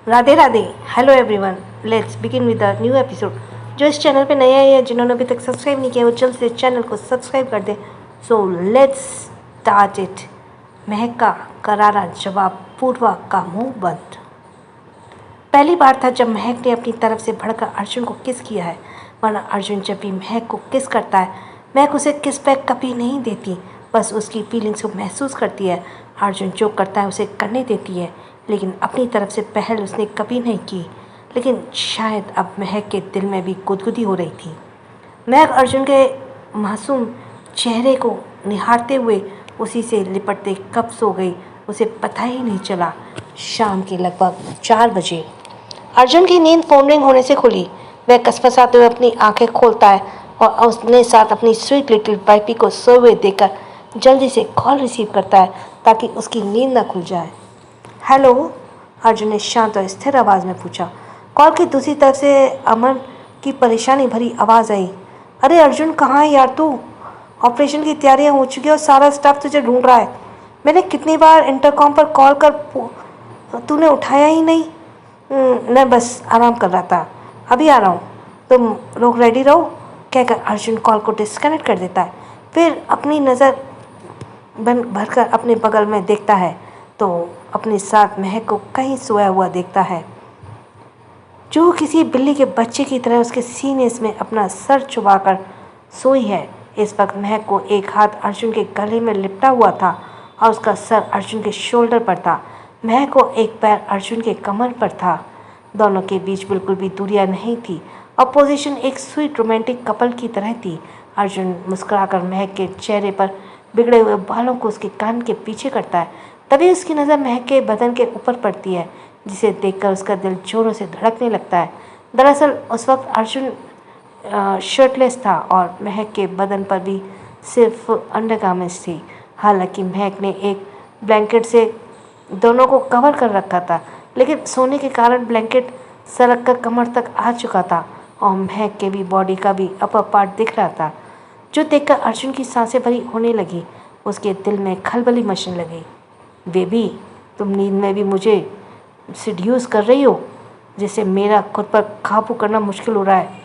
Radhe Radhe. Hello everyone, let's begin with the new episode. जो इस channel पे नए आए हैं, जिन्होंने अभी तक सब्सक्राइब नहीं किया, वो जल्द से चैनल को सब्सक्राइब कर दें। So let's start it. महक का करारा जवाब, पूर्वा का मुंह बंद। पहली बार था जब महक ने अपनी तरफ से भड़कर अर्जुन को किस किया है, वरना अर्जुन जब भी महक को किस करता है, महक उसे किस बैक कभी नहीं देती, बस उसकी फीलिंग्स को महसूस करती है। अर्जुन जो करता है उसे करने देती है, लेकिन अपनी तरफ से पहल उसने कभी नहीं की। लेकिन शायद अब महक के दिल में भी गुदगुदी हो रही थी। महक अर्जुन के मासूम चेहरे को निहारते हुए उसी से लिपटते कब सो गई, उसे पता ही नहीं चला। शाम के लगभग 4 बजे अर्जुन की नींद फोन रिंग होने से खुली। वह कसमसाते हुए अपनी आंखें खोलता है और उसने साथ अपनी स्वीट लिटिल वाइफी को सोए हुए देखकर जल्दी से कॉल रिसीव करता है ताकि उसकी नींद न खुल जाए। हेलो, अर्जुन ने शांत और स्थिर आवाज़ में पूछा। कॉल की दूसरी तरफ से अमन की परेशानी भरी आवाज़ आई। अरे अर्जुन, कहाँ है यार तू? ऑपरेशन की तैयारियां हो चुकी है और सारा स्टाफ तुझे ढूंढ रहा है। मैंने कितनी बार इंटरकॉम पर कॉल कर तूने उठाया ही नहीं। मैं बस आराम कर रहा था, अभी आ रहा हूँ, तुम लोग रेडी रहो, कहकर अर्जुन कॉल को डिस्कनेक्ट कर देता है। फिर अपनी नज़र बन भरकर अपने बगल में देखता है तो अपने साथ महक को कहीं सोया हुआ देखता है, जो किसी बिल्ली के बच्चे की तरह उसके सीने में अपना सर छुपाकर सोई है। इस वक्त महक को एक हाथ अर्जुन के गले में लिपटा हुआ था और उसका सर अर्जुन के शोल्डर पर था। महक को एक पैर अर्जुन के कमर पर था। दोनों के बीच बिल्कुल भी दूरियां नहीं थी और पोजीशन एक स्वीट रोमांटिक कपल की तरह थी। अर्जुन मुस्कुराकर महक के चेहरे पर बिगड़े हुए बालों को उसके कान के पीछे करता है। तभी उसकी नज़र महक के बदन के ऊपर पड़ती है, जिसे देखकर उसका दिल जोरों से धड़कने लगता है। दरअसल उस वक्त अर्जुन शर्टलेस था और महक के बदन पर भी सिर्फ अंडरगारमेंट्स थी। हालांकि महक ने एक ब्लैंकेट से दोनों को कवर कर रखा था, लेकिन सोने के कारण ब्लैंकेट सरक कर कमर तक आ चुका था और महक के भी बॉडी का भी अपर पार्ट दिख रहा था, जो देखकर अर्जुन की सांसें भरी होने लगी। उसके दिल में खलबली मचने लगी। बेबी, तुम नींद में भी मुझे सिड्यूस कर रही हो, जिससे मेरा खुद पर काबू करना मुश्किल हो रहा है।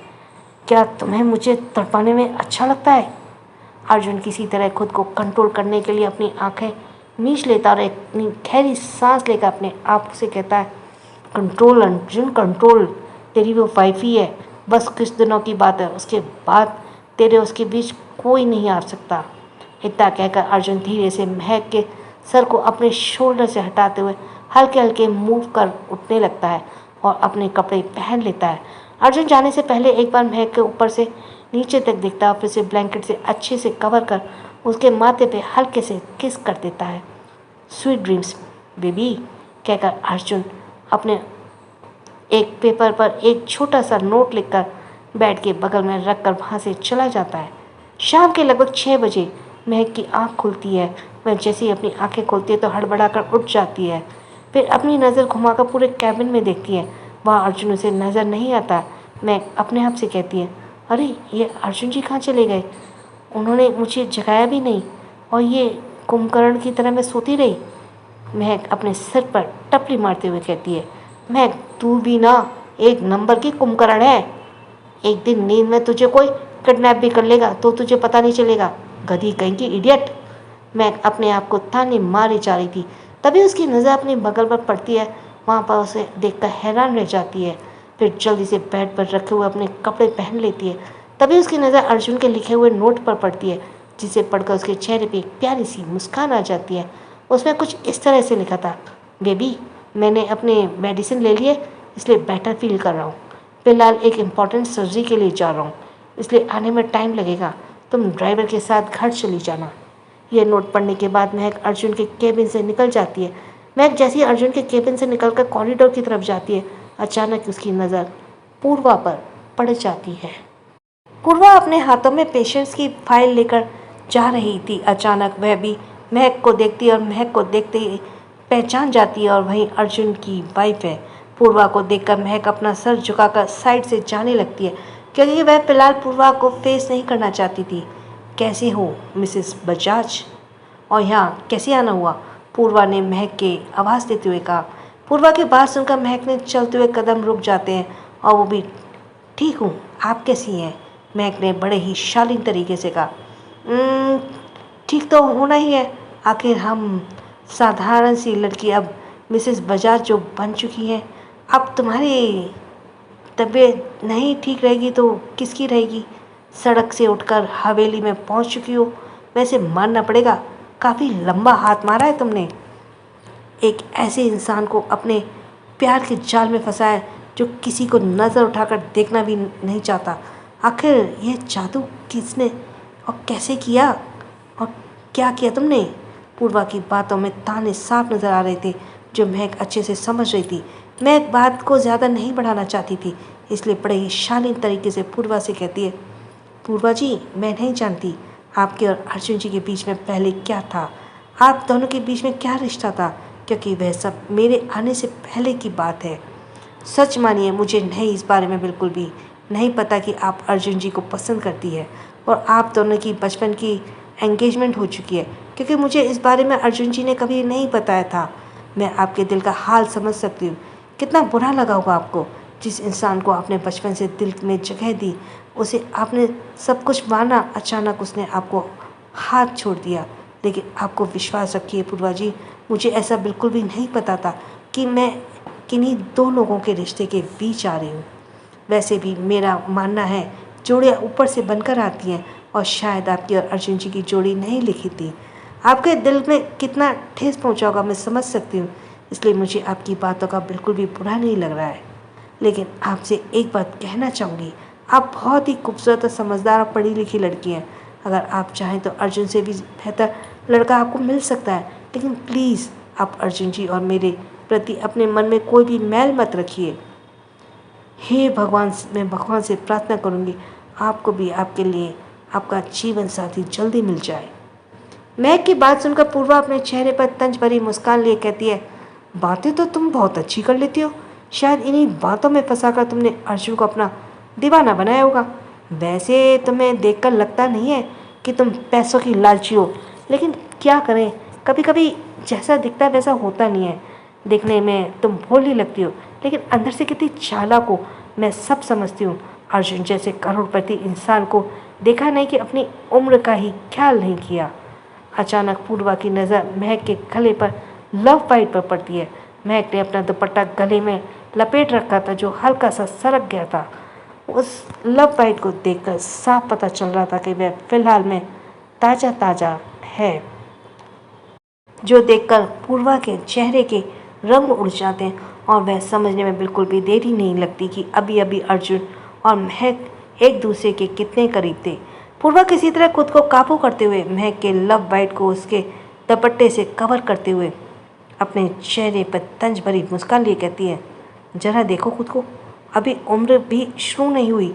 क्या तुम्हें मुझे तड़पाने में अच्छा लगता है? अर्जुन किसी तरह खुद को कंट्रोल करने के लिए अपनी आंखें मीच लेता और एक गहरी सांस लेकर अपने आप से कहता है, कंट्रोल अर्जुन कंट्रोल, तेरी वो वाइफी है, बस कुछ दिनों की बात है, उसके बाद तेरे उसके बीच कोई नहीं आ सकता। इतना कहकर अर्जुन धीरे से महक के सर को अपने शोल्डर से हटाते हुए हल्के हल्के मूव कर उठने लगता है और अपने कपड़े पहन लेता है। अर्जुन जाने से पहले एक बार महक के ऊपर से नीचे तक देखता है, फिर से ब्लैंकेट से अच्छे से कवर कर उसके माथे पे हल्के से किस कर देता है। स्वीट ड्रीम्स बेबी, कहकर अर्जुन अपने एक पेपर पर एक छोटा सा नोट लिखकर बेड के बगल में रखकर वहाँ से चला जाता है। शाम के लगभग 6 बजे महक की आँख खुलती है। वह जैसे ही अपनी आंखें खोलती है तो हड़बड़ाकर उठ जाती है। फिर अपनी नज़र घुमाकर पूरे कैबिन में देखती है, वहाँ अर्जुन उसे नज़र नहीं आता। मैं अपने आप से कहती है, अरे ये अर्जुन जी कहाँ चले गए? उन्होंने मुझे जगाया भी नहीं और ये कुंभकर्ण की तरह मैं सोती रही। महक अपने सिर पर टपली मारते हुए कहती है, महक तू भी ना एक नंबर की कुंभकर्ण है। एक दिन नींद में तुझे कोई किडनैप भी कर लेगा तो तुझे पता नहीं चलेगा, गधी कहीं की इडियट। मैं अपने आप को ताने मारी जा रही थी, तभी उसकी नज़र अपने बगल पर पड़ती है। वहाँ पर उसे देखकर हैरान रह जाती है। फिर जल्दी से बेड पर रखे हुए अपने कपड़े पहन लेती है। तभी उसकी नज़र अर्जुन के लिखे हुए नोट पर पड़ती है, जिसे पढ़कर उसके चेहरे पे एक प्यारी सी मुस्कान आ जाती है। उसमें कुछ इस तरह से लिखा था, बेबी मैंने अपने मेडिसिन ले लिए, इसलिए बेटर फील कर रहा हूँ। फिलहाल एक इम्पॉर्टेंट सर्जरी के लिए जा रहा हूँ, इसलिए आने में टाइम लगेगा, तुम ड्राइवर के साथ घर चली जाना। यह नोट पढ़ने के बाद महक अर्जुन के केबिन से निकल जाती है। महक जैसे ही अर्जुन के केबिन से निकलकर कॉरिडोर की तरफ जाती है, अचानक उसकी नज़र पूर्वा पर पड़ जाती है। पूर्वा अपने हाथों में पेशेंट्स की फाइल लेकर जा रही थी। अचानक वह भी महक को देखती है और महक को देखते ही पहचान जाती है और वहीं अर्जुन की वाइफ है। पूर्वा को देखकर महक अपना सर झुकाकर साइड से जाने लगती है, क्योंकि वह फिलहाल पूर्वा को फेस नहीं करना चाहती थी। कैसे हो मिसेस बजाज, और यहाँ कैसे आना हुआ? पूर्वा ने महक के आवाज़ देते हुए कहा। पूर्वा की बात सुनकर महक ने चलते हुए कदम रुक जाते हैं और वो भी, ठीक हूँ, आप कैसी हैं? महक ने बड़े ही शालीन तरीके से कहा। "उम्म, ठीक तो होना ही है, आखिर हम साधारण सी लड़की अब मिसेस बजाज जो बन चुकी हैं। अब तुम्हारी तबीयत नहीं ठीक रहेगी तो किसकी रहेगी? सड़क से उठकर हवेली में पहुंच चुकी हो, वैसे मानना पड़ेगा काफ़ी लंबा हाथ मारा है तुमने। एक ऐसे इंसान को अपने प्यार के जाल में फंसाया जो किसी को नज़र उठाकर देखना भी नहीं चाहता। आखिर यह जादू किसने और कैसे किया और क्या किया तुमने?" पूर्वा की बातों में ताने साफ नजर आ रहे थे जो महक अच्छे से समझ रही थी। महक बात को ज़्यादा नहीं बढ़ाना चाहती थी, इसलिए बड़े ही शालीन तरीके से पूर्वा से कहती है, "पूर्वा जी, मैं नहीं जानती आपके और अर्जुन जी के बीच में पहले क्या था, आप दोनों के बीच में क्या रिश्ता था, क्योंकि वह सब मेरे आने से पहले की बात है। सच मानिए, मुझे नहीं इस बारे में बिल्कुल भी नहीं पता कि आप अर्जुन जी को पसंद करती है और आप दोनों की बचपन की एंगेजमेंट हो चुकी है, क्योंकि मुझे इस बारे में अर्जुन जी ने कभी नहीं बताया था। मैं आपके दिल का हाल समझ सकती हूँ। कितना बुरा लगा होगा आपको। जिस इंसान को आपने बचपन से दिल में जगह दी, उसे आपने सब कुछ माना, अचानक उसने आपको हाथ छोड़ दिया। लेकिन आपको विश्वास रखिए पूर्वा जी, मुझे ऐसा बिल्कुल भी नहीं पता था कि मैं किन्हीं दो लोगों के रिश्ते के बीच आ रही हूँ। वैसे भी मेरा मानना है जोड़ियाँ ऊपर से बनकर आती हैं और शायद आपकी और अर्जुन जी की जोड़ी नहीं लिखी थी। आपके दिल में कितना ठेस पहुँचा होगा मैं समझ सकती हूँ, इसलिए मुझे आपकी बातों का बिल्कुल भी बुरा नहीं लग रहा है। लेकिन आपसे एक बात कहना चाहूँगी, आप बहुत ही खूबसूरत और समझदार और पढ़ी लिखी लड़की हैं। अगर आप चाहें तो अर्जुन से भी बेहतर लड़का आपको मिल सकता है, लेकिन प्लीज़ आप अर्जुन जी और मेरे प्रति अपने मन में कोई भी मैल मत रखिए। हे भगवान, मैं भगवान से प्रार्थना करूंगी आपको भी आपके लिए आपका जीवन साथी जल्दी मिल जाए। महक की बात सुनकर पूर्वा अपने चेहरे पर तंज भरी मुस्कान लिए कहती है, बातें तो तुम बहुत अच्छी कर लेती हो। शायद इन्हीं बातों में फंसाकर तुमने अर्जुन को अपना दीवाना बनाया होगा। वैसे तुम्हें देखकर लगता नहीं है कि तुम पैसों की लालची हो, लेकिन क्या करें, कभी कभी जैसा दिखता है वैसा होता नहीं है। देखने में तुम भोली लगती हो, लेकिन अंदर से कितनी चालाक हो मैं सब समझती हूँ। अर्जुन जैसे करोड़पति इंसान को देखा नहीं कि अपनी उम्र का ही ख्याल नहीं किया। अचानक पूर्वा की नज़र महक के गले पर लव फाइट पर पड़ती है। महक ने अपना दुपट्टा गले में लपेट रखा था जो हल्का सा सरक गया था। उस लव फाइट को देखकर साफ पता चल रहा था कि वह फिलहाल में ताज़ा ताज़ा है, जो देखकर पूर्वा के चेहरे के रंग उड़ जाते हैं और वह समझने में बिल्कुल भी देरी नहीं लगती कि अभी अभी अर्जुन और महक एक दूसरे के कितने करीब थे। पूर्वा किसी तरह खुद को काबू करते हुए महक के लव बाइट को उसके दुपट्टे से कवर करते हुए अपने चेहरे पर तंज भरी मुस्कान लिए कहती है, जरा देखो खुद को, अभी उम्र भी शुरू नहीं हुई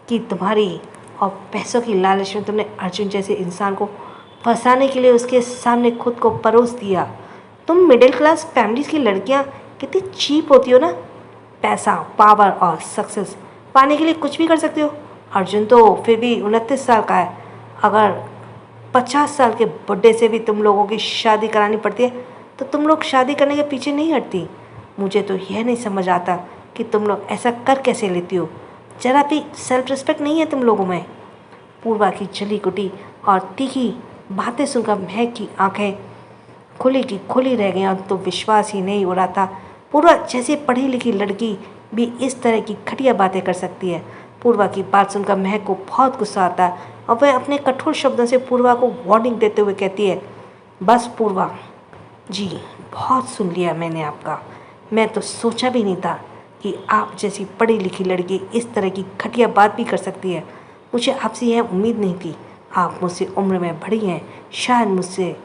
कि तुम्हारी और पैसों की लालच में तुमने अर्जुन जैसे इंसान को फंसाने के लिए उसके सामने खुद को परोस दिया। तुम मिडिल क्लास फैमिलीज की लड़कियां कितनी चीप होती हो ना। पैसा, पावर और सक्सेस पाने के लिए कुछ भी कर सकते हो। अर्जुन तो फिर भी 29 साल का है। अगर 50 साल के बुढ़े से भी तुम लोगों की शादी करानी पड़ती है तो तुम लोग शादी करने के पीछे नहीं हटती। मुझे तो यह नहीं समझ आता कि तुम लोग ऐसा कर कैसे लेती हो। जरा भी सेल्फ रिस्पेक्ट नहीं है तुम लोगों में। पूर्वा की जली कुटी और तीखी बातें सुनकर महक की आंखें खुली की खुली रह गई और तो विश्वास ही नहीं हो रहा था पूर्वा जैसी पढ़ी लिखी लड़की भी इस तरह की घटिया बातें कर सकती है। पूर्वा की बात सुनकर महक को बहुत गुस्सा आता है और वह अपने कठोर शब्दों से पूर्वा को वार्निंग देते हुए कहती है, बस पूर्वा जी, बहुत सुन लिया मैंने आपका। मैं तो सोचा भी नहीं था कि आप जैसी पढ़ी लिखी लड़की इस तरह की घटिया बात भी कर सकती है। मुझे आपसे यह उम्मीद नहीं थी। आप मुझसे उम्र में बड़ी हैं, शायद मुझसे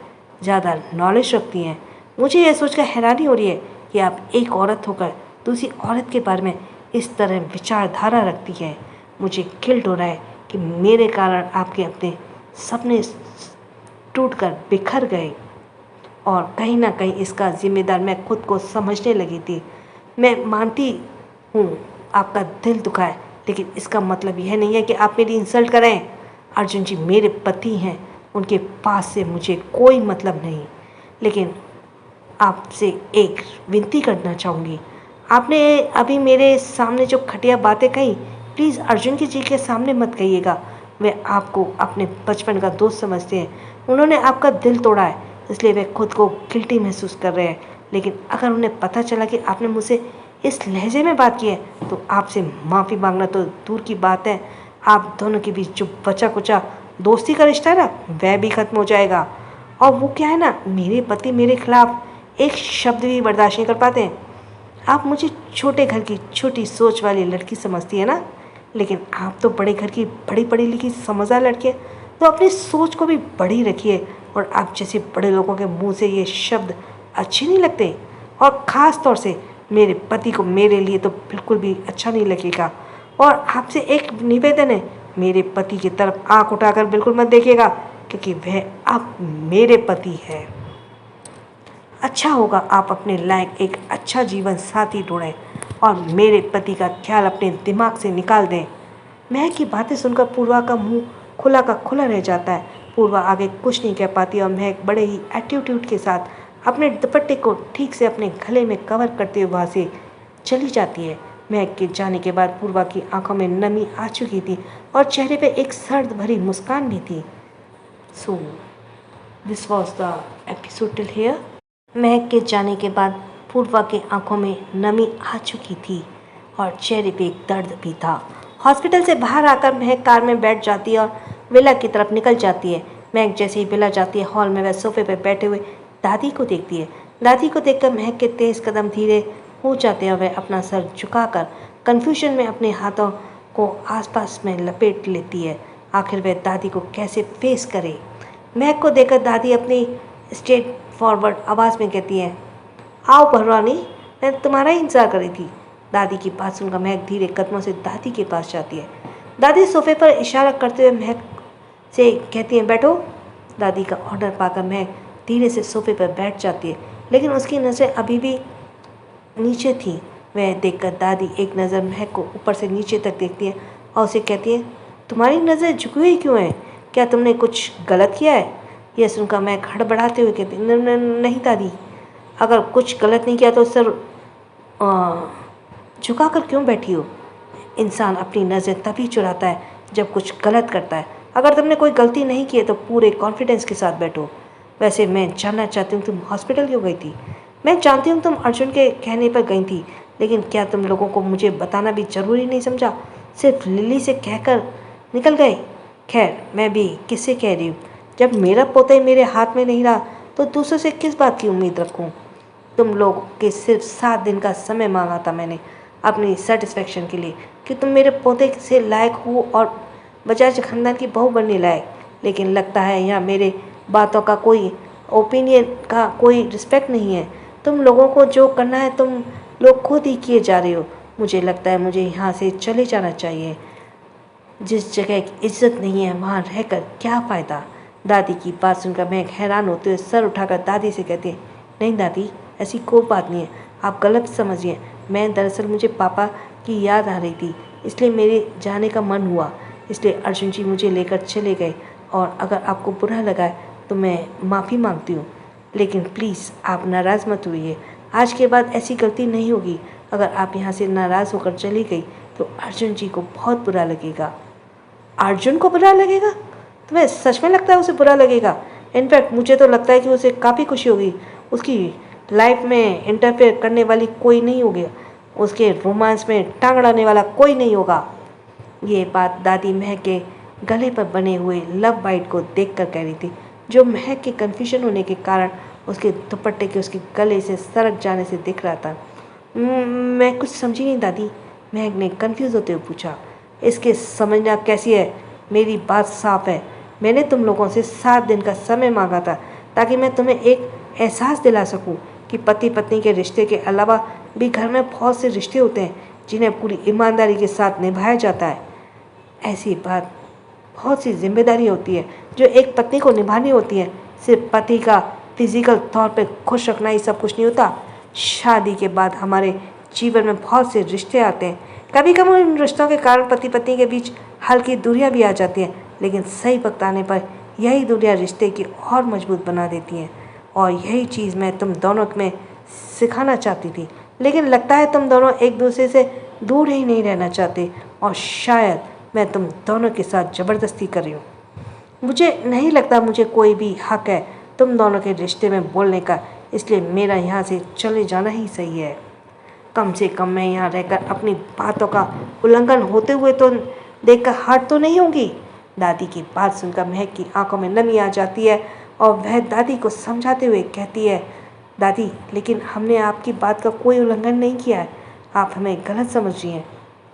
ज़्यादा नॉलेज रखती हैं। मुझे यह सोचकर हैरानी हो रही है कि आप एक औरत होकर दूसरी औरत के बारे में इस तरह विचारधारा रखती हैं। मुझे गिल्ट हो रहा है कि मेरे कारण आपके अपने सपने टूटकर बिखर गए और कहीं ना कहीं इसका जिम्मेदार मैं खुद को समझने लगी थी। मैं मानती हूँ आपका दिल दुखा है, लेकिन इसका मतलब यह नहीं है कि आप मेरी इंसल्ट करें। अर्जुन जी मेरे पति हैं, उनके पास से मुझे कोई मतलब नहीं। लेकिन आपसे एक विनती करना चाहूँगी। आपने अभी मेरे सामने जो घटिया बातें कही, प्लीज़ अर्जुन जी के सामने मत कहिएगा। वे आपको अपने बचपन का दोस्त समझते हैं। उन्होंने आपका दिल तोड़ा है, इसलिए वे खुद को गिल्टी महसूस कर रहे हैं। लेकिन अगर उन्हें पता चला कि आपने मुझसे इस लहजे में बात की है, तो आपसे माफ़ी मांगना तो दूर की बात है, आप दोनों के बीच जो बचा कुचा दोस्ती का रिश्ता है ना, वह भी खत्म हो जाएगा। और वो क्या है ना, मेरे पति मेरे खिलाफ एक शब्द भी बर्दाश्त नहीं कर पाते हैं। आप मुझे छोटे घर की छोटी सोच वाली लड़की समझती है ना, लेकिन आप तो बड़े घर की बड़ी पढ़ी लिखी समझदार लड़की है। तो अपनी सोच को भी बड़ी रखिए। और आप जैसे बड़े लोगों के मुंह से ये शब्द अच्छे नहीं लगते, और ख़ास तौर से मेरे पति को मेरे लिए तो बिल्कुल भी अच्छा नहीं लगेगा। और आपसे एक निवेदन है, मेरे पति की तरफ आंख उठाकर बिल्कुल मत देखिएगा, क्योंकि वह आप मेरे पति है। अच्छा होगा आप अपने लायक एक अच्छा जीवन साथी ढूंढें और मेरे पति का ख्याल अपने दिमाग से निकाल दें। महक की बातें सुनकर पूर्वा का मुंह खुला का खुला रह जाता है। पूर्वा आगे कुछ नहीं कह पाती और महक बड़े ही एटीट्यूड के साथ अपने दुपट्टे को ठीक से अपने गले में कवर करते हुए वहाँ से चली जाती है। महक के जाने के बाद पूर्वा की आंखों में नमी आ चुकी थी और चेहरे पे एक सर्द भरी मुस्कान भी थी। So this was the episode till here. महक के जाने के बाद पूर्वा के आंखों में नमी आ चुकी थी और चेहरे पे एक दर्द भी था। हॉस्पिटल से बाहर आकर महक कार में बैठ जाती है और विला की तरफ निकल जाती है। महक जैसे ही विला जाती है, हॉल में वह सोफे पर बैठे हुए दादी को देखती है। दादी को देखकर महक के तेज कदम धीरे हो जाते हैं और वह अपना सर झुकाकर कन्फ्यूजन में अपने हाथों को आसपास में लपेट लेती है। आखिर वह दादी को कैसे फेस करे। महक को देखकर दादी अपनी स्ट्रेट फॉरवर्ड आवाज़ में कहती है, आओ भरवानी, मैं तुम्हारा ही इंतजार कर रही थी। दादी की बात सुनकर महक धीरे कदमों से दादी के पास जाती है। दादी सोफे पर इशारा करते हुए महक से कहती है, बैठो। दादी का ऑर्डर पाकर महक धीरे से सोफे पर बैठ जाती है, लेकिन उसकी नज़रें अभी भी नीचे थी। वह देखकर दादी एक नज़र महक को ऊपर से नीचे तक देखती है और उसे कहती है, तुम्हारी नज़र झुकी हुई क्यों है? क्या तुमने कुछ गलत किया है? यह सुनकर महक हड़बड़ाते हुए कहती, नहीं दादी, अगर कुछ गलत नहीं किया तो सर झुका कर क्यों बैठी हो? इंसान अपनी नज़र तभी चुराता है जब कुछ गलत करता है। अगर तुमने कोई गलती नहीं की है तो पूरे कॉन्फिडेंस के साथ बैठो। वैसे मैं जानना चाहती हूँ तुम हॉस्पिटल क्यों गई थी? मैं जानती हूँ तुम अर्जुन के कहने पर गई थी, लेकिन क्या तुम लोगों को मुझे बताना भी ज़रूरी नहीं समझा? सिर्फ लिली से कहकर निकल गए। खैर, मैं भी किससे कह रही हूँ? जब मेरा पोता ही मेरे हाथ में नहीं रहा तो दूसरों से किस बात की उम्मीद रखूँ? तुम लोग के सिर्फ 7 दिन का समय मांगा था मैंने अपनी सेटिस्फेक्शन के लिए कि तुम मेरे पोते से लायक हो और बजाज खानदान की बहू बनने लायक। लेकिन लगता है यहाँ मेरे बातों का कोई ओपिनियन का कोई रिस्पेक्ट नहीं है। तुम लोगों को जो करना है तुम लोग खुद ही किए जा रहे हो। मुझे लगता है मुझे यहाँ से चले जाना चाहिए। जिस जगह की इज्जत नहीं है वहाँ रहकर क्या फ़ायदा? दादी की बात सुनकर मैं हैरान होते हुए सर उठाकर दादी से कहती है, नहीं दादी, ऐसी कोई बात नहीं है, आप गलत समझिए। मैं दरअसल मुझे पापा की याद आ रही थी, इसलिए मेरे जाने का मन हुआ, इसलिए अर्जुन जी मुझे लेकर चले गए। और अगर आपको बुरा लगा है तो मैं माफ़ी मांगती हूँ, लेकिन प्लीज़ आप नाराज़ मत हुइए। आज के बाद ऐसी गलती नहीं होगी। अगर आप यहाँ से नाराज़ होकर चली गई तो अर्जुन जी को बहुत बुरा लगेगा। अर्जुन को बुरा लगेगा? तुम्हें सच में लगता है उसे बुरा लगेगा? इनफैक्ट मुझे तो लगता है कि उसे काफ़ी खुशी होगी। उसकी लाइफ में इंटरफेयर करने वाली कोई नहीं होगी, उसके रोमांस में टांग अड़ाने वाला कोई नहीं होगा। ये बात दादी महक के गले पर बने हुए लव बाइट को देखकर कह रही थी, जो महक के कन्फ्यूजन होने के कारण उसके दुपट्टे के उसके गले से सरक जाने से दिख रहा था। मैं कुछ समझी नहीं दादी, महक ने कन्फ्यूज होते हुए पूछा। इसके समझना कैसी है? मेरी बात साफ है। मैंने तुम लोगों से 7 दिन का समय मांगा था ताकि मैं तुम्हें एक एहसास दिला सकूं कि पति पत्नी के रिश्ते के अलावा भी घर में बहुत से रिश्ते होते हैं जिन्हें पूरी ईमानदारी के साथ निभाया जाता है। ऐसी बात बहुत सी जिम्मेदारी होती है जो एक पत्नी को निभानी होती है। सिर्फ पति का फिजिकल तौर पर खुश रखना ही सब कुछ नहीं होता। शादी के बाद हमारे जीवन में बहुत से रिश्ते आते हैं। कभी कभी उन रिश्तों के कारण पति पत्नी के बीच हल्की दूरियां भी आ जाती हैं, लेकिन सही वक्त आने पर यही दूरियां रिश्ते की और मजबूत बना देती हैं और यही चीज़ मैं तुम दोनों में सिखाना चाहती थी, लेकिन लगता है तुम दोनों एक दूसरे से दूर ही नहीं रहना चाहते और शायद मैं तुम दोनों के साथ ज़बरदस्ती कर रही हूँ। मुझे नहीं लगता मुझे कोई भी हक है तुम दोनों के रिश्ते में बोलने का, इसलिए मेरा यहाँ से चले जाना ही सही है। कम से कम मैं यहाँ रहकर अपनी बातों का उल्लंघन होते हुए तो देखकर हार्ट तो नहीं होगी। दादी की बात सुनकर महक की आंखों में नमी आ जाती है और वह दादी को समझाते हुए कहती है, दादी लेकिन हमने आपकी बात का कोई उल्लंघन नहीं किया है, आप हमें गलत समझ रही हैं।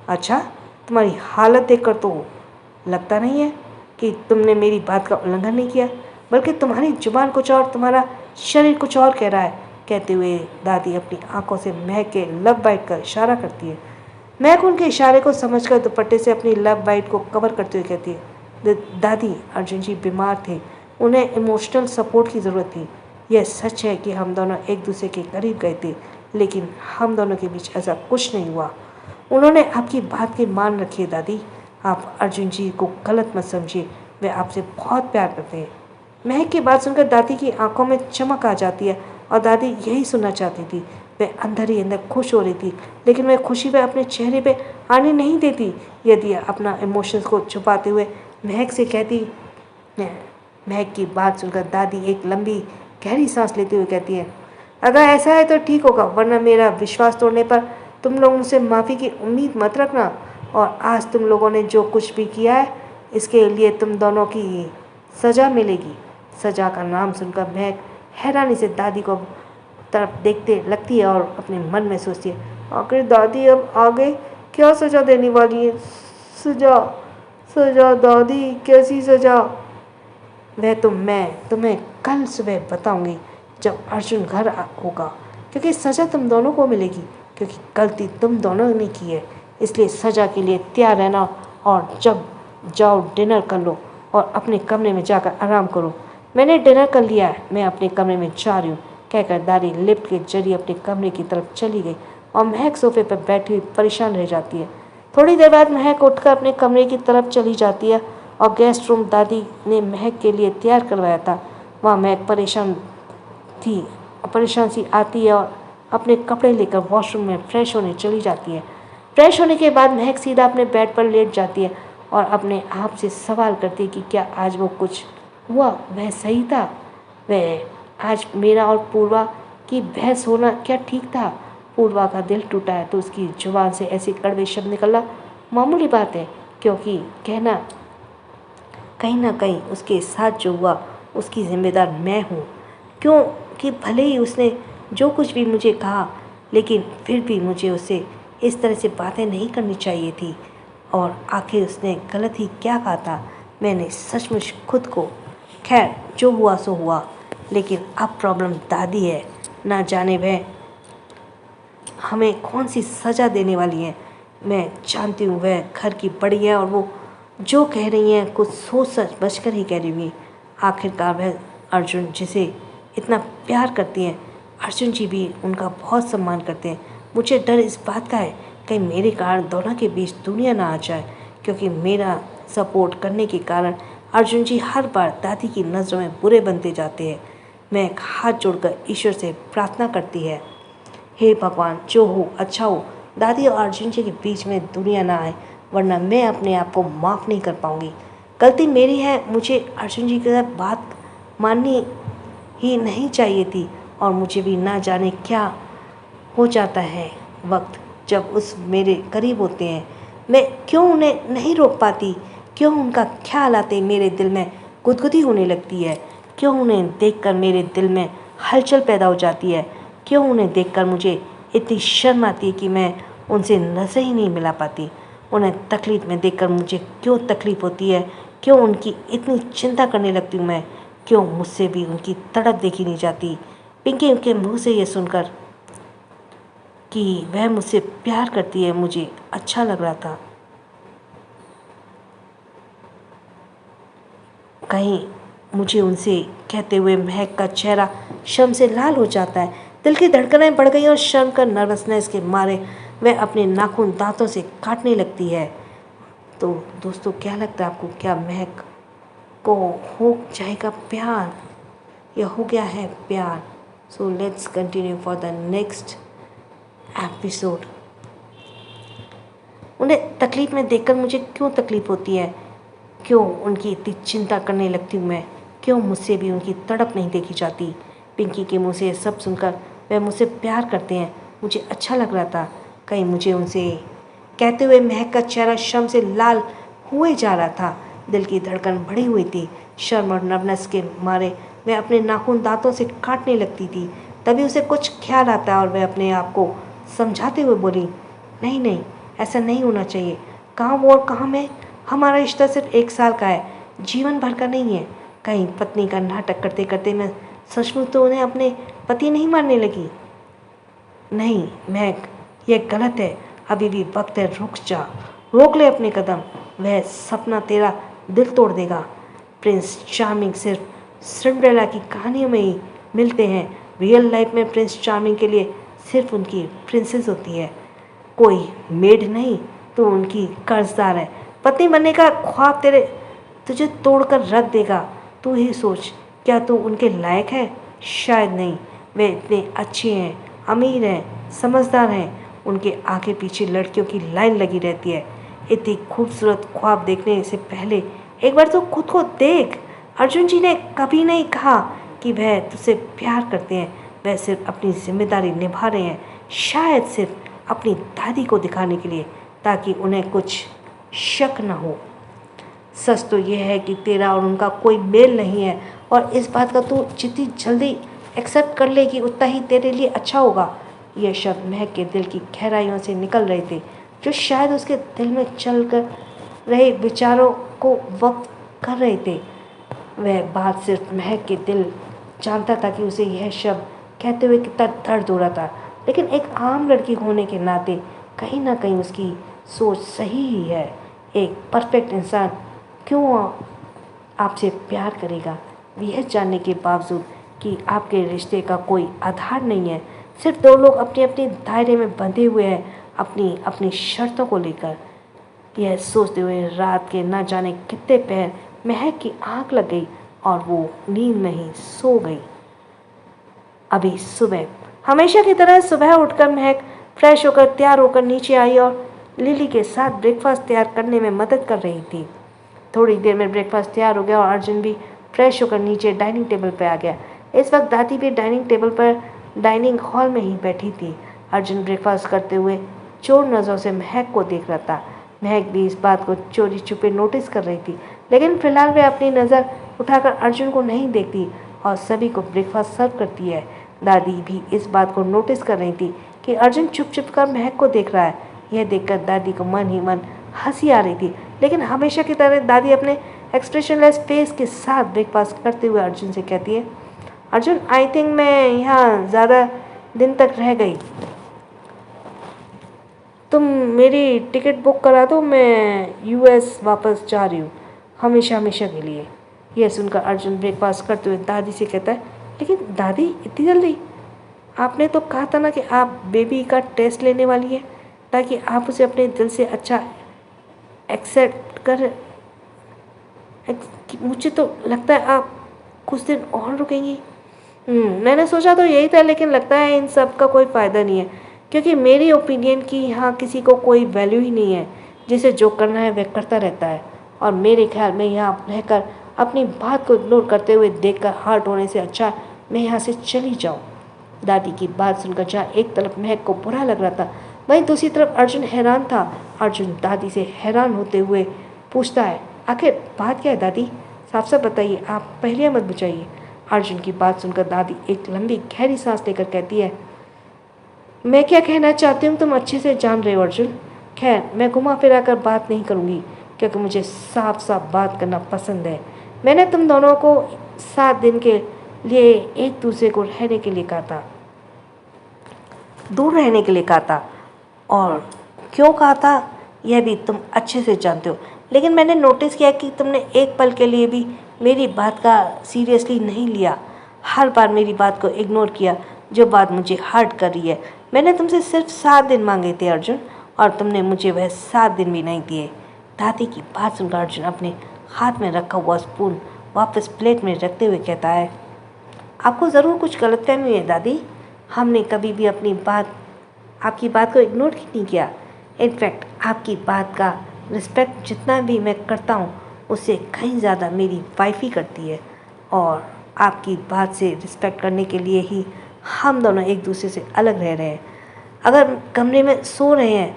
अच्छा, तुम्हारी हालत देखकर तो लगता नहीं है कि तुमने मेरी बात का उल्लंघन नहीं किया, बल्कि तुम्हारी जुबान कुछ और तुम्हारा शरीर कुछ और कह रहा है। कहते हुए दादी अपनी आंखों से महक के लब बाइट का इशारा करती है। महक उनके इशारे को समझकर दुपट्टे से अपनी लब बाइट को कवर करते हुए कहती है, दादी अर्जुन जी बीमार थे, उन्हें इमोशनल सपोर्ट की ज़रूरत थी। यह सच है कि हम दोनों एक दूसरे के करीब गए थे, लेकिन हम दोनों के बीच ऐसा कुछ नहीं हुआ। उन्होंने आपकी बात की मान रखी है दादी, आप अर्जुन जी को गलत मत समझिए, वे आपसे बहुत प्यार करते हैं। महक की बात सुनकर दादी की आंखों में चमक आ जाती है और दादी यही सुनना चाहती थी। वह अंदर ही अंदर खुश हो रही थी, लेकिन वह खुशी वह अपने चेहरे पे आने नहीं देती। यदि अपना इमोशंस को छुपाते हुए महक से कहती। महक की बात सुनकर दादी एक लंबी गहरी सांस लेते हुए कहती है, अगर ऐसा है तो ठीक होगा, वरना मेरा विश्वास तोड़ने पर तुम लोगों से माफ़ी की उम्मीद मत रखना। और आज तुम लोगों ने जो कुछ भी किया है, इसके लिए तुम दोनों की सज़ा मिलेगी। सज़ा का नाम सुनकर महक हैरानी से दादी को तरफ देखते लगती है और अपने मन में सोचती है, आखिर दादी अब आगे क्या सज़ा देने वाली है। सज़ा सज़ा दादी, कैसी सज़ा? वह तो मैं तुम्हें कल सुबह बताऊंगी जब अर्जुन घर होगा, क्योंकि सज़ा तुम दोनों को मिलेगी, क्योंकि गलती तुम दोनों ने की है। इसलिए सज़ा के लिए तैयार रहना और जब जाओ डिनर कर लो और अपने कमरे में जाकर आराम करो। मैंने डिनर कर लिया है, मैं अपने कमरे में जा रही हूँ, कहकर दादी लिफ्ट के जरिए अपने कमरे की तरफ चली गई और महक सोफे पर बैठी हुई परेशान रह जाती है। थोड़ी देर बाद महक उठकर अपने कमरे की तरफ चली जाती है और गेस्ट रूम दादी ने महक के लिए तैयार करवाया था, वहाँ महक परेशान सी आती है और अपने कपड़े लेकर वॉशरूम में फ्रेश होने चली जाती है। फ्रेश होने के बाद महक सीधा अपने बेड पर लेट जाती है और अपने आप से सवाल करती है कि क्या आज वो कुछ हुआ वह सही था? वह आज मेरा और पूर्वा की बहस होना क्या ठीक था? पूर्वा का दिल टूटा है तो उसकी जुबान से ऐसे कड़वे शब्द निकलना मामूली बात है, क्योंकि कहना कहीं ना कहीं उसके साथ जो हुआ उसकी जिम्मेदार मैं हूँ। क्योंकि भले ही उसने जो कुछ भी मुझे कहा, लेकिन फिर भी मुझे उससे इस तरह से बातें नहीं करनी चाहिए थी। और आखिर उसने गलत ही क्या कहा था? मैंने सचमुच खुद को, खैर जो हुआ सो हुआ, लेकिन अब प्रॉब्लम दादी है। ना जाने वह हमें कौन सी सज़ा देने वाली है। मैं जानती हूँ वह घर की बड़ी है और वो जो कह रही हैं कुछ सोच सच बचकर ही कह रही होंगी। आखिरकार वह अर्जुन जिसे इतना प्यार करती हैं, अर्जुन जी भी उनका बहुत सम्मान करते हैं। मुझे डर इस बात का है कहीं मेरे कारण दोनों के बीच दुनिया ना आ जाए, क्योंकि मेरा सपोर्ट करने के कारण अर्जुन जी हर बार दादी की नज़रों में बुरे बनते जाते हैं। मैं एक हाथ जोड़कर ईश्वर से प्रार्थना करती है, हे भगवान जो हो अच्छा हो, दादी और अर्जुन जी के बीच में दुनिया ना आए, वरना मैं अपने आप को माफ़ नहीं कर पाऊँगी। गलती मेरी है, मुझे अर्जुन जी के साथ बात माननी ही नहीं चाहिए थी। और मुझे भी ना जाने क्या हो जाता है वक्त जब उस मेरे करीब होते हैं, मैं क्यों उन्हें नहीं रोक पाती? क्यों उनका ख्याल आते मेरे दिल में गुदगुदी होने लगती है? क्यों उन्हें देखकर मेरे दिल में हलचल पैदा हो जाती है? क्यों उन्हें देखकर मुझे इतनी शर्म आती है कि मैं उनसे नज़रें ही नहीं मिला पाती? उन्हें तकलीफ़ में देखकर मुझे क्यों तकलीफ़ होती है? क्यों उनकी इतनी चिंता करने लगती हूँ मैं? क्यों मुझसे भी उनकी तड़प देखी नहीं जाती? पिंकी उनके मुँह से ये सुनकर कि वह मुझसे प्यार करती है मुझे अच्छा लग रहा था। कहीं मुझे उनसे कहते हुए महक का चेहरा शर्म से लाल हो जाता है। दिल की धड़कनें बढ़ गई और शर्म का नर्वसनेस के मारे वह अपने नाखून दांतों से काटने लगती है। तो दोस्तों क्या लगता है आपको, क्या महक को हो जाएगा प्यार? यह हो गया है प्यार। So let's continue for the next episode. उन्हें तकलीफ़ में देखकर मुझे क्यों तकलीफ़ होती है, क्यों उनकी इतनी चिंता करने लगती हूँ मैं, क्यों मुझसे भी उनकी तड़प नहीं देखी जाती। पिंकी के मुँह से सब सुनकर वह मुझसे प्यार करते हैं, मुझे अच्छा लग रहा था। कहीं मुझे उनसे कहते हुए महक का चेहरा शर्म से लाल हुए जा रहा था। दिल की धड़कन बढ़ी हुई थी। शर्म और नर्वसनेस के मारे वह अपने नाखून दांतों से काटने लगती थी। तभी उसे कुछ ख्याल आता और वह अपने आप को समझाते हुए बोली, नहीं नहीं, ऐसा नहीं होना चाहिए। कहाँ वो और कहाँ मैं? हमारा रिश्ता सिर्फ 1 साल का है, जीवन भर का नहीं है। कहीं पत्नी का नाटक करते करते मैं सचमुच तो उन्हें अपने पति नहीं मानने लगी। नहीं महक, यह गलत है। अभी भी वक्त है, रुक जा, रोक ले अपने कदम। वह सपना तेरा दिल तोड़ देगा। प्रिंस चार्मिंग सिर्फ सिंड्रेला की कहानियों में ही मिलते हैं। रियल लाइफ में प्रिंस चार्मिंग के लिए सिर्फ उनकी प्रिंसेस होती है, कोई मेड नहीं। तो उनकी कर्जदार है। पत्नी बनने का ख्वाब तुझे तोड़कर रख देगा। तू ही सोच, क्या तू उनके लायक है? शायद नहीं। वे इतने अच्छे हैं, अमीर हैं, समझदार हैं। उनके आगे पीछे लड़कियों की लाइन लगी रहती है। इतनी खूबसूरत ख्वाब देखने से पहले एक बार तो खुद को देख। अर्जुन जी ने कभी नहीं कहा कि वह तुझसे प्यार करते हैं। वह सिर्फ अपनी जिम्मेदारी निभा रहे हैं, शायद सिर्फ अपनी दादी को दिखाने के लिए, ताकि उन्हें कुछ शक न हो। सच तो यह है कि तेरा और उनका कोई मेल नहीं है, और इस बात का तू जितनी जल्दी एक्सेप्ट कर लेगी उतना ही तेरे लिए अच्छा होगा। यह शब्द महक के दिल की गहराइयों से निकल रहे थे, जो शायद उसके दिल में चल कर रहे विचारों को वक्त कर रहे थे। वह बात सिर्फ महक के दिल जानता था कि उसे यह शब्द कहते हुए कितना दर्द हो रहा था। लेकिन एक आम लड़की होने के नाते कहीं ना कहीं उसकी सोच सही ही है। एक परफेक्ट इंसान क्यों आपसे प्यार करेगा, यह जानने के बावजूद कि आपके रिश्ते का कोई आधार नहीं है। सिर्फ 2 लोग अपने अपने दायरे में बंधे हुए हैं, अपनी अपनी शर्तों को लेकर। यह सोचते हुए रात के न जाने कितने पहर महक की आंख लग गई और वो नींद नहीं सो गई। अभी सुबह हमेशा की तरह सुबह उठकर महक फ्रेश होकर तैयार होकर नीचे आई और लिली के साथ ब्रेकफास्ट तैयार करने में मदद कर रही थी। थोड़ी देर में ब्रेकफास्ट तैयार हो गया और अर्जुन भी फ्रेश होकर नीचे डाइनिंग टेबल पर आ गया। इस वक्त दादी भी डाइनिंग टेबल पर डाइनिंग हॉल में ही बैठी थी। अर्जुन ब्रेकफास्ट करते हुए चोर नज़रों से महक को देख रहा था। महक भी इस बात को चोरी छुपे नोटिस कर रही थी, लेकिन फिलहाल वह अपनी नज़र उठाकर अर्जुन को नहीं देखती और सभी को ब्रेकफास्ट सर्व करती है। दादी भी इस बात को नोटिस कर रही थी कि अर्जुन चुप चुप कर महक को देख रहा है। यह देखकर दादी को मन ही मन हंसी आ रही थी, लेकिन हमेशा की तरह दादी अपने एक्सप्रेशनलेस फेस के साथ ब्रेकफास्ट करते हुए अर्जुन से कहती है, अर्जुन आई थिंक मैं यहाँ ज़्यादा दिन तक रह गई, तुम मेरी टिकट बुक करा दो, मैं यूएस वापस जा रही हूँ हमेशा हमेशा के लिए। यह सुनकर अर्जुन ब्रेकफास्ट करते हुए दादी से कहता है, लेकिन दादी इतनी जल्दी? आपने तो कहा था ना कि आप बेबी का टेस्ट लेने वाली है ताकि आप उसे अपने दिल से अच्छा एक्सेप्ट कर। मुझे तो लगता है आप कुछ दिन और रुकेंगी। मैंने सोचा तो यही था, लेकिन लगता है इन सब का कोई फ़ायदा नहीं है, क्योंकि मेरी ओपिनियन की यहाँ किसी को कोई वैल्यू ही नहीं है। जिसे जो करना है वह करता रहता है, और मेरे ख्याल में यहाँ रहकर अपनी बात को इग्नोर करते हुए देखकर हर्ट होने से अच्छा मैं यहाँ से चली जाऊँ। दादी की बात सुनकर जहाँ एक तरफ महक को बुरा लग रहा था, वहीं दूसरी तरफ अर्जुन हैरान था। अर्जुन दादी से हैरान होते हुए पूछता है, आखिर बात क्या है दादी? साफ साफ बताइए, आप पहले मत बुझाइए। अर्जुन की बात सुनकर दादी एक लंबी गहरी सांस लेकर कहती है, मैं क्या कहना चाहती हूँ तुम अच्छे से जान रहे हो अर्जुन। खैर, मैं घुमा फिरा कर बात नहीं करूँगी, क्योंकि मुझे साफ साफ बात करना पसंद है। मैंने तुम दोनों को 7 दिन के लिए एक दूसरे को रहने के लिए कहा था, दूर रहने के लिए कहा था, और क्यों कहा था यह भी तुम अच्छे से जानते हो। लेकिन मैंने नोटिस किया कि तुमने एक पल के लिए भी मेरी बात का सीरियसली नहीं लिया। हर बार मेरी बात को इग्नोर किया, जो बात मुझे हर्ट कर रही है। मैंने तुमसे सिर्फ 7 दिन मांगे थे अर्जुन, और तुमने मुझे वह 7 दिन भी नहीं दिए। दादी की बात सुनकर अर्जुन अपने हाथ में रखा हुआ स्पून वापस प्लेट में रखते हुए कहता है, आपको ज़रूर कुछ गलतफहमी हुई है दादी। हमने कभी भी आपकी बात को इग्नोर नहीं किया। इनफैक्ट आपकी बात का रिस्पेक्ट जितना भी मैं करता हूँ उससे कहीं ज़्यादा मेरी वाइफ ही करती है। और आपकी बात से रिस्पेक्ट करने के लिए ही हम दोनों एक दूसरे से अलग रह रहे हैं। अगर कमरे में सो रहे हैं,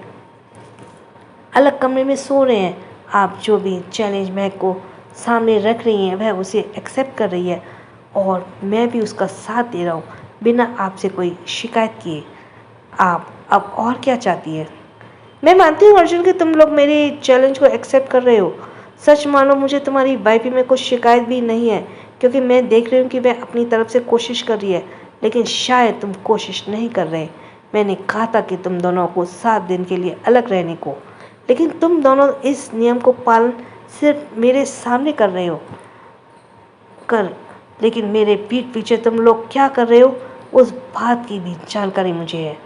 अलग कमरे में सो रहे हैं, आप जो भी चैलेंज महक को सामने रख रही हैं वह उसे एक्सेप्ट कर रही है और मैं भी उसका साथ दे रहा हूँ बिना आपसे कोई शिकायत किए। आप अब और क्या चाहती है? मैं मानती हूँ अर्जुन कि तुम लोग मेरे चैलेंज को एक्सेप्ट कर रहे हो। सच मानो मुझे तुम्हारी वाइफी में कुछ शिकायत भी नहीं है, क्योंकि मैं देख रही हूँ कि वह अपनी तरफ से कोशिश कर रही है, लेकिन शायद तुम कोशिश नहीं कर रहे। मैंने कहा था कि तुम दोनों को 7 दिन के लिए अलग रहने को, लेकिन तुम दोनों इस नियम को पालन सिर्फ मेरे सामने कर रहे हो लेकिन मेरे पीठ पीछे तुम लोग क्या कर रहे हो उस बात की भी जानकारी मुझे है।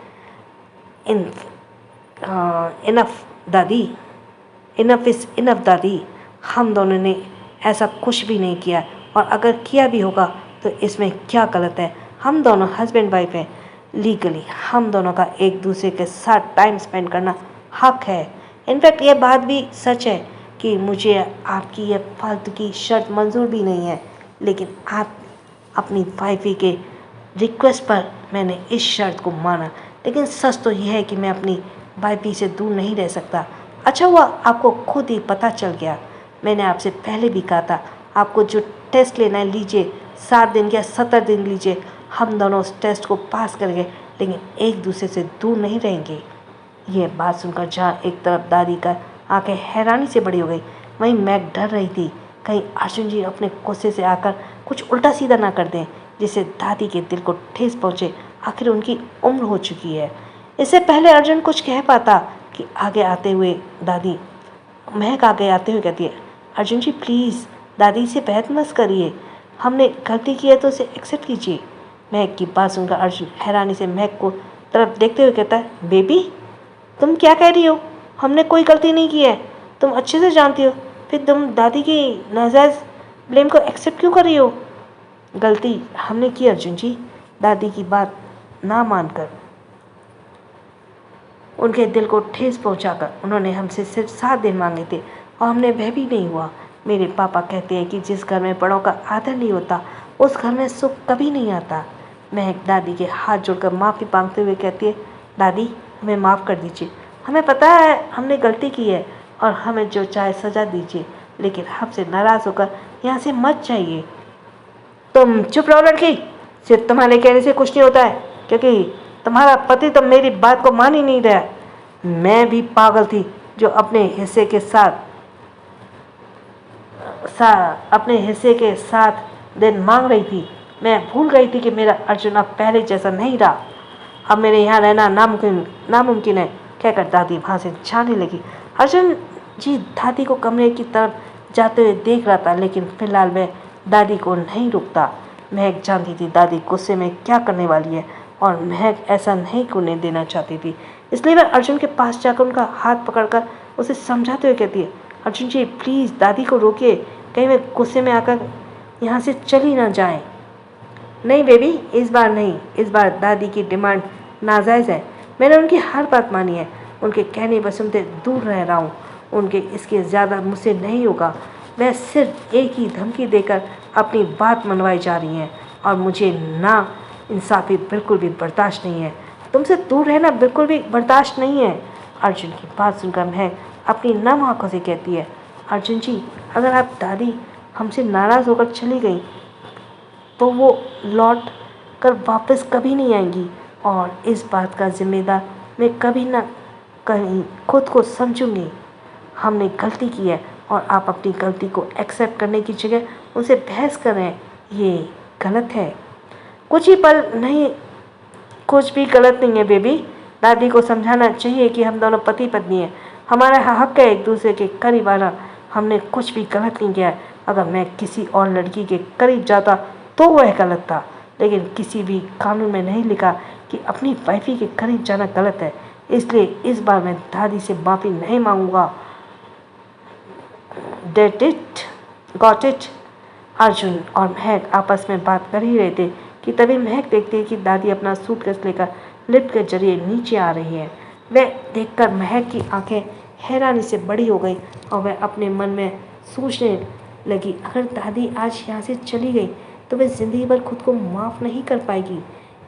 इनफ दादी, इनफ इज़ इनफ दादी। हम दोनों ने ऐसा कुछ भी नहीं किया, और अगर किया भी होगा तो इसमें क्या गलत है? हम दोनों हस्बैंड वाइफ हैं। लीगली हम दोनों का एक दूसरे के साथ टाइम स्पेंड करना हक है। इनफैक्ट ये बात भी सच है कि मुझे आपकी ये फालतू की शर्त मंजूर भी नहीं है, लेकिन आप अपनी वाइफी के रिक्वेस्ट पर मैंने इस शर्त को माना। लेकिन सच तो यह है कि मैं अपनी वाइफी से दूर नहीं रह सकता। अच्छा हुआ आपको खुद ही पता चल गया। मैंने आपसे पहले भी कहा था आपको जो टेस्ट लेना है लीजिए, 7 दिन या 70 दिन लीजिए। हम दोनों उस टेस्ट को पास करेंगे, लेकिन एक दूसरे से दूर नहीं रहेंगे। यह बात सुनकर जहाँ एक तरफ दादी का आंखें हैरानी से बड़ी हो गई, वहीं मैं डर रही थी कहीं अर्जुन जी अपने गुस्से से आकर कुछ उल्टा सीधा ना कर दें जिससे दादी के दिल को ठेस पहुँचे। आखिर उनकी उम्र हो चुकी है। इससे पहले अर्जुन कुछ कह पाता कि आगे आते हुए दादी महक आगे आते हुए कहती है, अर्जुन जी प्लीज़ दादी से बहस मत करिए, हमने गलती की है तो उसे एक्सेप्ट कीजिए। महक की बात सुनकर अर्जुन हैरानी से महक को तरफ देखते हुए कहता है, बेबी तुम क्या कह रही हो? हमने कोई गलती नहीं की है, तुम अच्छे से जानती हो, फिर तुम दादी की नाजायज़ ब्लेम को एक्सेप्ट क्यों कर रही हो? गलती हमने की अर्जुन जी, दादी की बात ना मानकर उनके दिल को ठेस पहुंचाकर उन्होंने हमसे सिर्फ 7 दिन मांगे थे और हमने वह भी नहीं हुआ। मेरे पापा कहते हैं कि जिस घर में बड़ों का आदर नहीं होता उस घर में सुख कभी नहीं आता। महक दादी के हाथ जोड़कर माफ़ी मांगते हुए कहती है, दादी हमें माफ़ कर दीजिए, हमें पता है हमने गलती की है और हमें जो चाहे सज़ा दीजिए, लेकिन हमसे नाराज़ होकर यहाँ से मत जाइए। तुम चुप रहो लड़की, सिर्फ तुम्हारे कहने से कुछ नहीं होता है, क्योंकि तुम्हारा पति तो मेरी बात को मान ही नहीं रहा। मैं भी पागल थी जो अपने हिस्से के साथ दिन मांग रही थी। मैं भूल गई थी कि मेरा अर्जुन अब पहले जैसा नहीं रहा। अब मेरे यहाँ रहना नामुमकिन है, कहकर दादी वहाँ से जाने लगी। अर्जुन जी दादी को कमरे की तरफ जाते हुए देख रहा था, लेकिन फिलहाल वह दादी को नहीं रुकता। महक जानती थी दादी गुस्से में क्या करने वाली है और महक ऐसा नहीं करने देना चाहती थी, इसलिए वह अर्जुन के पास जाकर उनका हाथ पकड़कर उसे समझाते हुए कहती है, अर्जुन जी प्लीज़ दादी को रोकिए, कहीं वे गुस्से में आकर यहाँ से चली ना जाए। नहीं बेबी, इस बार नहीं, इस बार दादी की डिमांड नाजायज़ है। मैंने उनकी हर बात मानी है, उनके कहने पर सुनते दूर रह रहा हूँ। उनके इसके ज़्यादा मुझसे नहीं होगा। वह सिर्फ एक ही धमकी देकर अपनी बात मनवाई जा रही हैं और मुझे ना इंसाफी बिल्कुल भी बर्दाश्त नहीं है। तुमसे दूर रहना बिल्कुल भी बर्दाश्त नहीं है। अर्जुन की बात सुनकर महक अपनी नम आंखों से कहती है, अर्जुन जी अगर आप दादी हमसे नाराज़ होकर चली गई तो वो लौट कर वापस कभी नहीं आएंगी, और इस बात का जिम्मेदार मैं कभी ना कहीं खुद को समझूंगी। हमने गलती की है और आप अपनी गलती को एक्सेप्ट करने की जगह उनसे बहस कर रहे हैं, ये गलत है। कुछ भी गलत नहीं है बेबी। दादी को समझाना चाहिए कि हम दोनों पति पत्नी हैं, हमारा हक है एक दूसरे के करीब आना। हमने कुछ भी गलत नहीं किया है। अगर मैं किसी और लड़की के करीब जाता तो वह गलत था, लेकिन किसी भी कानून में नहीं लिखा कि अपनी वाइफी के करीब जाना गलत है। इसलिए इस बार मैं दादी से माफ़ी नहीं मांगूंगा। That it, got it. Arjun और महक आपस में बात कर ही रहे थे कि तभी महक देखती है कि दादी अपना सूटकेस लेकर लिफ्ट के जरिए नीचे आ रही है। वह देखकर महक की आंखें हैरानी से बड़ी हो गई और वह अपने मन में सोचने लगी, अगर दादी आज यहाँ से चली गई तो वह ज़िंदगी भर खुद को माफ़ नहीं कर पाएगी।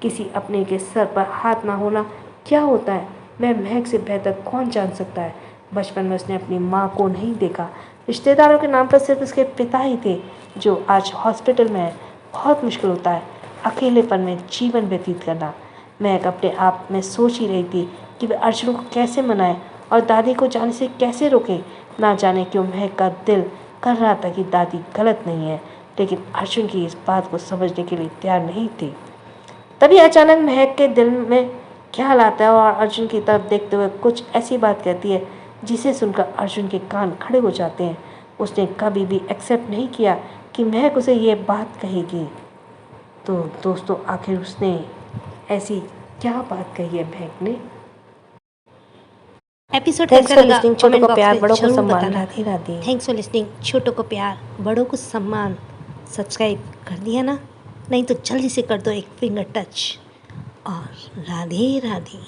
किसी अपने के सर पर हाथ ना होना क्या होता है, वह महक से बेहतर कौन जान सकता है। बचपन में उसने अपनी माँ को नहीं देखा, रिश्तेदारों के नाम पर सिर्फ उसके पिता ही थे जो आज हॉस्पिटल में है। बहुत मुश्किल होता है अकेलेपन में जीवन व्यतीत करना। महक अपने आप में सोच ही रही थी कि वह अर्जुन को कैसे मनाए और दादी को जाने से कैसे रोके। ना जाने क्यों महक का दिल कर रहा था कि दादी गलत नहीं है, लेकिन अर्जुन की इस बात को समझने के लिए तैयार नहीं थी। तभी अचानक महक के दिल में ख्याल आता है और अर्जुन की तरफ देखते हुए कुछ ऐसी बात कहती है जिसे सुनकर अर्जुन के कान खड़े हो जाते हैं। उसने कभी भी एक्सेप्ट नहीं किया कि महक उसे ये बात कहेगी। तो दोस्तों, आखिर उसने ऐसी क्या बात कही है महक ने? एपिसोड थैंक्स कैसा फॉर लगा लिसनिंग। छोटों कमेंट को बॉक्स प्यार, में बड़ों को जरूर सम्मान। बताना। Radhe Radhe. Thanks for listening. छोटों को प्यार, बड़ों को सम्मान। सब्सक्राइब कर दिया ना? नहीं तो जल्दी से कर दो एक फिंगर टच। और राधे राधे।